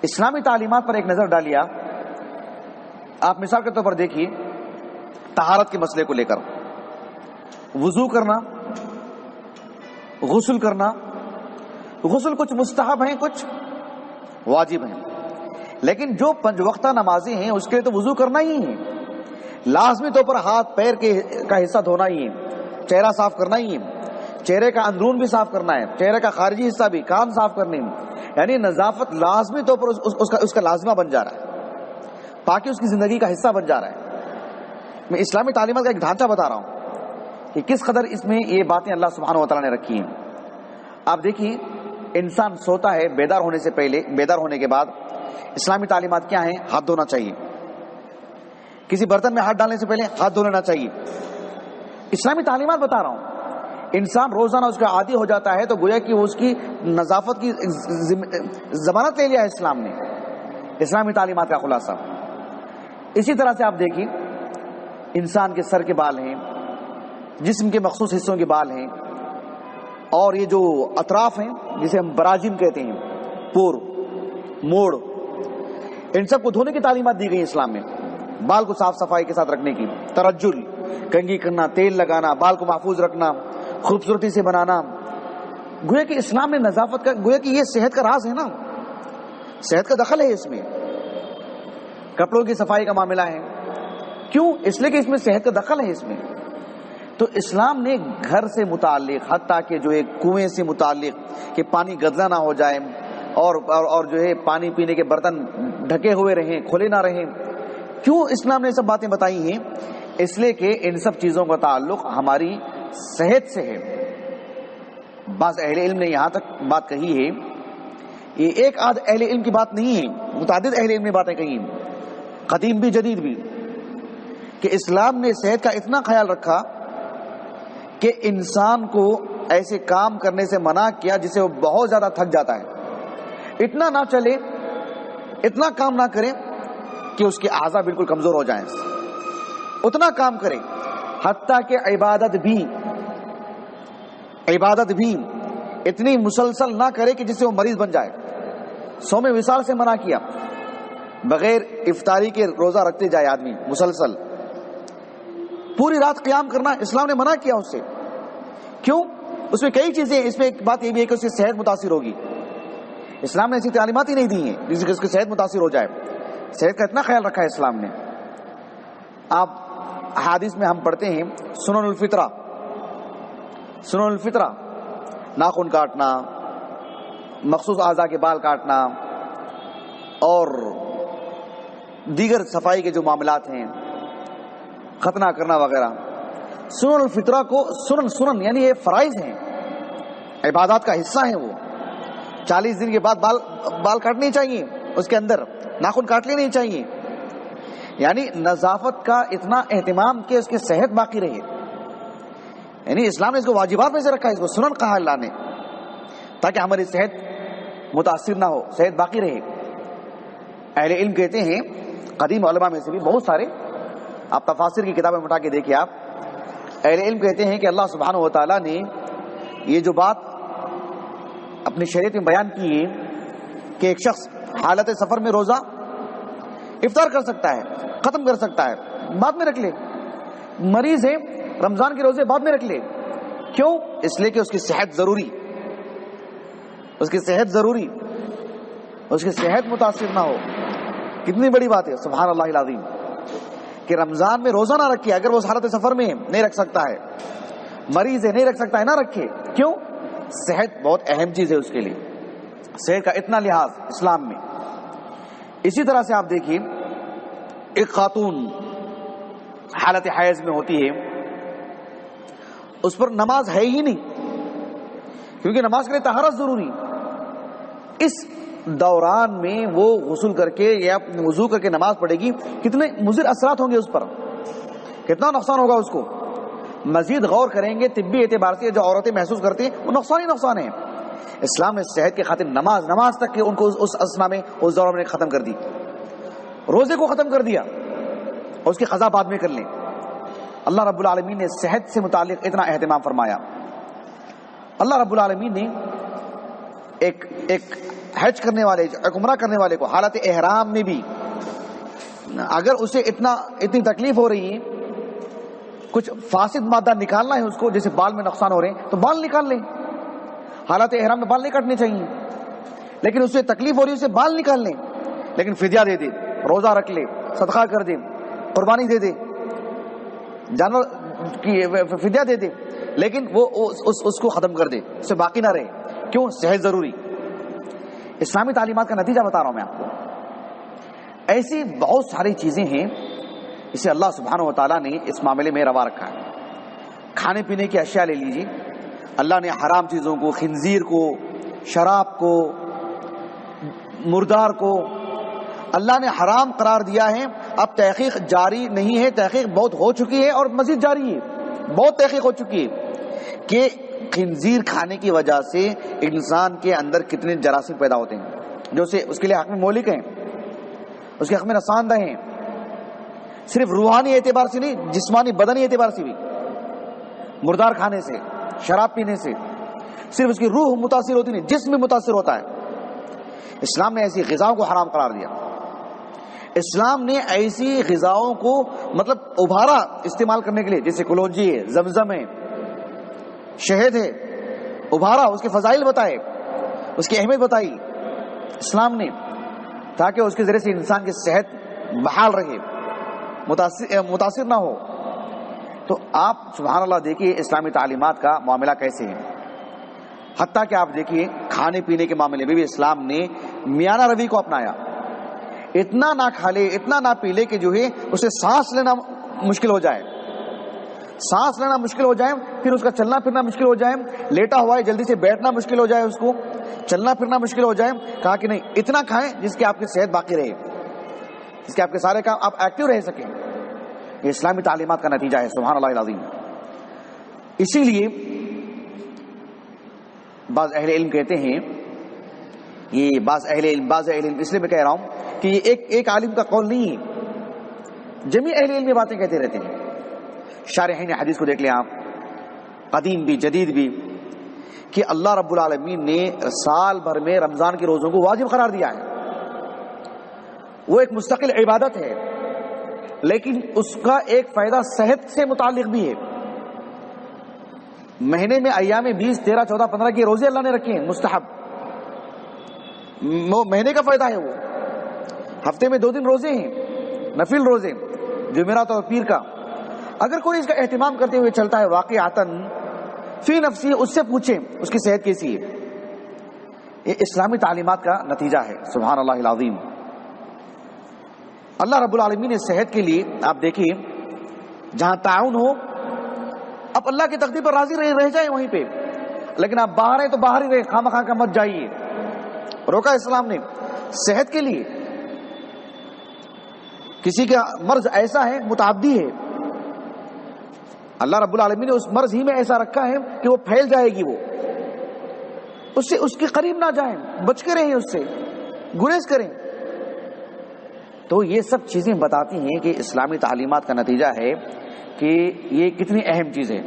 اسلامی تعلیمات پر ایک نظر ڈالیے آپ مثال کے طور پر دیکھیے طہارت کے مسئلے کو لے کر، وضو کرنا، غسل کرنا، غسل کچھ مستحب ہیں کچھ واجب ہیں، لیکن جو 5 وقتہ نمازی ہیں اس کے لیے تو وضو کرنا ہی ہے، لازمی طور پر ہاتھ پیر کا حصہ دھونا ہی ہے، چہرہ صاف کرنا ہی ہے، چہرے کا اندرون بھی صاف کرنا ہے، چہرے کا خارجی حصہ بھی، کان صاف کرنے ہیں، یعنی نظافت لازمی طور پر اس کا لازمہ بن جا رہا ہے، تاکہ اس کی زندگی کا حصہ بن جا رہا ہے۔ میں اسلامی تعلیمات کا ایک ڈھانچہ بتا رہا ہوں کہ کس قدر اس میں یہ باتیں اللہ سبحانہ و تعالیٰ نے رکھی ہیں۔ آپ دیکھیے انسان سوتا ہے بیدار ہونے سے پہلے، بیدار ہونے کے بعد اسلامی تعلیمات کیا ہیں؟ ہاتھ دھونا چاہیے، کسی برتن میں ہاتھ ڈالنے سے پہلے ہاتھ دھو لینا چاہیے، اسلامی تعلیمات بتا رہا ہوں۔ انسان روزانہ اس کا عادی ہو جاتا ہے تو گویا کہ اس کی نظافت کی ضمانت لے لیا ہے اسلام نے، اسلامی تعلیمات کا خلاصہ۔ اسی طرح سے آپ دیکھیے انسان کے سر کے بال ہیں، جسم کے مخصوص حصوں کے بال ہیں، اور یہ جو اطراف ہیں جسے ہم براجم کہتے ہیں، پور، موڑ، ان سب کو دھونے کی تعلیمات دی گئی اسلام میں، بال کو صاف صفائی کے ساتھ رکھنے کی، ترجل، کنگھی کرنا، تیل لگانا، بال کو محفوظ رکھنا، خوبصورتی سے بنانا، گویا کہ اسلام نے نظافت کا، گویا کہ یہ صحت کا راز ہے نا، صحت کا دخل ہے اس میں، کپڑوں کی صفائی کا معاملہ ہے، کیوں؟ اس لیے کہ اس میں صحت کا دخل ہے اس میں۔ تو اسلام نے گھر سے متعلق، حتیٰ کہ جو ہے کنویں سے متعلق کہ پانی گدلا نہ ہو جائے اور جو ہے پانی پینے کے برتن ڈھکے ہوئے رہیں، کھلے نہ رہیں، کیوں اسلام نے یہ سب باتیں بتائی ہیں؟ اس لیے کہ ان سب چیزوں کا تعلق ہماری صحت سے ہے۔ بعض اہل علم نے یہاں تک بات کہی ہے، یہ ایک آدھ اہل علم کی بات نہیں ہے، متعدد اہل علم نے باتیں کہی ہیں، قدیم بھی جدید بھی، کہ اسلام نے صحت کا اتنا خیال رکھا کہ انسان کو ایسے کام کرنے سے منع کیا جسے وہ بہت زیادہ تھک جاتا ہے، اتنا نہ چلے، اتنا کام نہ کرے کہ اس کے اعضاء بالکل کمزور ہو جائیں، اتنا کام کرے، حتیٰ کہ عبادت بھی اتنی مسلسل نہ کرے کہ جس سے وہ مریض بن جائے۔ صوم وصال سے منع کیا، بغیر افطاری کے روزہ رکھتے جائے آدمی مسلسل، پوری رات قیام کرنا اسلام نے منع کیا اس سے، کیوں؟ اس میں کئی چیزیں، اس میں ایک بات یہ بھی ہے کہ اس کی صحت متاثر ہوگی، اسلام نے ایسی تعلیمات ہی نہیں دی ہیں جس سے اس کی صحت متاثر ہو جائے، صحت کا اتنا خیال رکھا ہے اسلام نے۔ آپ حدیث میں ہم پڑھتے ہیں سنن الفطرہ، سنن الفطرہ، ناخن کاٹنا، مخصوص اعضاء کے بال کاٹنا اور دیگر صفائی کے جو معاملات ہیں، ختنہ کرنا وغیرہ، سنن الفطرہ کو سنن یعنی یہ فرائض ہیں، عبادات کا حصہ ہیں، وہ 40 دن کے بعد بال کاٹنے چاہیے، اس کے اندر ناخن کاٹ لینے چاہیے، یعنی نظافت کا اتنا اہتمام کہ اس کی صحت باقی رہے، یعنی اسلام نے اس کو واجبات میں سے رکھا ہے، اس کو سنن کہا اللہ نے، تاکہ ہماری صحت متاثر نہ ہو، صحت باقی رہے۔ اہل علم کہتے ہیں، قدیم علماء میں سے بھی بہت سارے، آپ تفاسیر کی کتابیں اٹھا کے دیکھیں، آپ اہل علم کہتے ہیں کہ اللہ سبحانہ و تعالیٰ نے یہ جو بات اپنی شریعت میں بیان کی ہے کہ ایک شخص حالت سفر میں روزہ افطار کر سکتا ہے، ختم کر سکتا ہے، بعد میں رکھ لے، مریض ہے رمضان کے روزے بعد میں رکھ لے، کیوں؟ اس لیے کہ اس کی صحت ضروری، اس کی صحت ضروری، اس کی صحت متاثر نہ ہو۔ کتنی بڑی بات ہے، سبحان اللہ العظیم، کہ رمضان میں روزہ نہ رکھے، اگر وہ حالت سفر میں نہیں رکھ سکتا ہے، مریض ہے نہیں رکھ سکتا ہے، نہ رکھے، کیوں؟ صحت بہت اہم چیز ہے اس کے لیے، صحت کا اتنا لحاظ اسلام میں۔ اسی طرح سے آپ دیکھیے ایک خاتون حالت حیض میں ہوتی ہے، اس پر نماز ہے ہی نہیں، کیونکہ نماز کے لیے طہارت ضروری، اس دوران میں وہ غسل کر کے یا وضو کر کے نماز پڑھے گی، کتنے مضر اثرات ہوں گے اس پر، کتنا نقصان ہوگا اس کو۔ مزید غور کریں گے طبی اعتبار سے جو عورتیں محسوس کرتی ہیں وہ نقصان ہی نقصان ہے۔ اسلام نے صحت کے خاطر نماز تک کہ ان کو اس اسنا میں، اس دوران میں ختم کر دی، روزے کو ختم کر دیا، اور اس کی قضا بعد میں کر لیں۔ اللہ رب العالمین نے صحت سے متعلق اتنا اہتمام فرمایا۔ اللہ رب العالمین نے ایک حج کرنے والے, عمرہ کرنے والے کو حالت احرام میں بھی اگر اسے اتنی تکلیف ہو رہی ہے, کچھ فاسد مادہ نکالنا ہے اس کو, جیسے بال میں نقصان ہو رہے ہیں تو بال نکال لیں, حالت احرام میں بال نہیں کاٹنے چاہیے, لیکن اسے تکلیف ہو رہی ہے اسے بال نکال لیں, لیکن فدیہ دے دے, روزہ رکھ لے, صدقہ کر دے, قربانی دے دے, جانور کی فدیہ دے دے, لیکن وہ اس کو ختم کر دے, اسے باقی نہ رہے. کیوں؟ صحت ضروری. اسلامی تعلیمات کا نتیجہ بتا رہا ہوں میں آپ کو. ایسی بہت ساری چیزیں ہیں اسے اللہ سبحانہ و تعالیٰ نے اس معاملے میں روا رکھا ہے. کھانے پینے کی اشیاء لے لیجیے, اللہ نے حرام چیزوں کو, خنزیر کو, شراب کو, مردار کو اللہ نے حرام قرار دیا ہے. اب تحقیق جاری نہیں ہے, تحقیق بہت ہو چکی ہے اور مزید جاری ہے, بہت تحقیق ہو چکی ہے کہ خنزیر کھانے کی وجہ سے انسان کے اندر کتنے جراثیم پیدا ہوتے ہیں جو اس کے لیے حق میں مہلک ہیں, اس کے حق میں نقصان دہ ہیں, صرف روحانی اعتبار سے نہیں, جسمانی بدنی اعتبار سے بھی. مردار کھانے سے, شراب پینے سے صرف اس کی روح متاثر ہوتی نہیں, جسم بھی متاثر ہوتا ہے. اسلام نے ایسی غذاؤں کو حرام قرار دیا. اسلام نے ایسی غذاؤں کو مطلب ابھارا استعمال کرنے کے لیے, جیسے کلونجی ہے, زمزم ہے, شہد ہے, ابھارا, اس کے فضائل بتائے, اس کی اہمیت بتائی اسلام نے, تاکہ اس کے ذریعے سے انسان کی صحت بحال رہے, متاثر نہ ہو. تو آپ سبحان اللہ دیکھیے اسلامی تعلیمات کا معاملہ کیسے ہے. حتیٰ کہ آپ دیکھیے کھانے پینے کے معاملے میں بھی اسلام نے میانہ روی کو اپنایا. اتنا نہ کھا لے, اتنا نہ پی لے کہ جو ہے اسے سانس لینا مشکل ہو جائے, سانس لینا مشکل ہو جائے, پھر اس کا چلنا پھرنا مشکل ہو جائے, لیٹا ہوا ہے جلدی سے بیٹھنا مشکل ہو جائے, اس کو چلنا پھرنا مشکل ہو جائے. کہا کہ نہیں, اتنا کھائیں جس کی آپ کی صحت باقی رہے, جس کے آپ کے سارے کام آپ ایکٹیو رہ سکیں. یہ اسلامی تعلیمات کا نتیجہ ہے, سبحان اللہ العظیم. اسی لیے بعض اہل علم کہتے ہیں, یہ بعض اہل علم اس لیے میں کہہ رہا ہوں کہ یہ ایک عالم کا قول نہیں ہے, جمیع اہل علم یہ باتیں کہتے رہتے ہیں. شارحین حدیث کو دیکھ لیں آپ, قدیم بھی جدید بھی, کہ اللہ رب العالمین نے سال بھر میں رمضان کے روزوں کو واجب قرار دیا ہے. وہ ایک مستقل عبادت ہے, لیکن اس کا ایک فائدہ صحت سے متعلق بھی ہے. مہینے میں ایام 20, 13, 14, 15 کے روزے اللہ نے رکھے ہیں مستحب, وہ مہینے کا فائدہ ہے. وہ ہفتے میں 2 دن روزے ہیں, نفل روزے, جمعرات اور پیر کا. اگر کوئی اس کا اہتمام کرتے ہوئے چلتا ہے واقعاتاً فی نفسی, اس سے پوچھیں اس کی صحت کیسی ہے. یہ اسلامی تعلیمات کا نتیجہ ہے, سبحان اللہ العظیم. اللہ رب العالمین نے صحت کے لیے آپ دیکھیے جہاں تعاون ہو, اب اللہ کی تقدیر پر راضی رہ جائیں وہیں پہ, لیکن آپ باہر ہیں تو باہر ہی رہے, خواہ مخواہ کا مت جائیے. روکا اسلام نے صحت کے لیے. کسی کا مرض ایسا ہے متعدی ہے, اللہ رب العالمین نے اس مرض ہی میں ایسا رکھا ہے کہ وہ پھیل جائے گی, وہ اس کے قریب نہ جائیں, بچ کے رہیں, اس سے گریز کریں. تو یہ سب چیزیں بتاتی ہیں کہ اسلامی تعلیمات کا نتیجہ ہے کہ یہ کتنی اہم چیز ہے.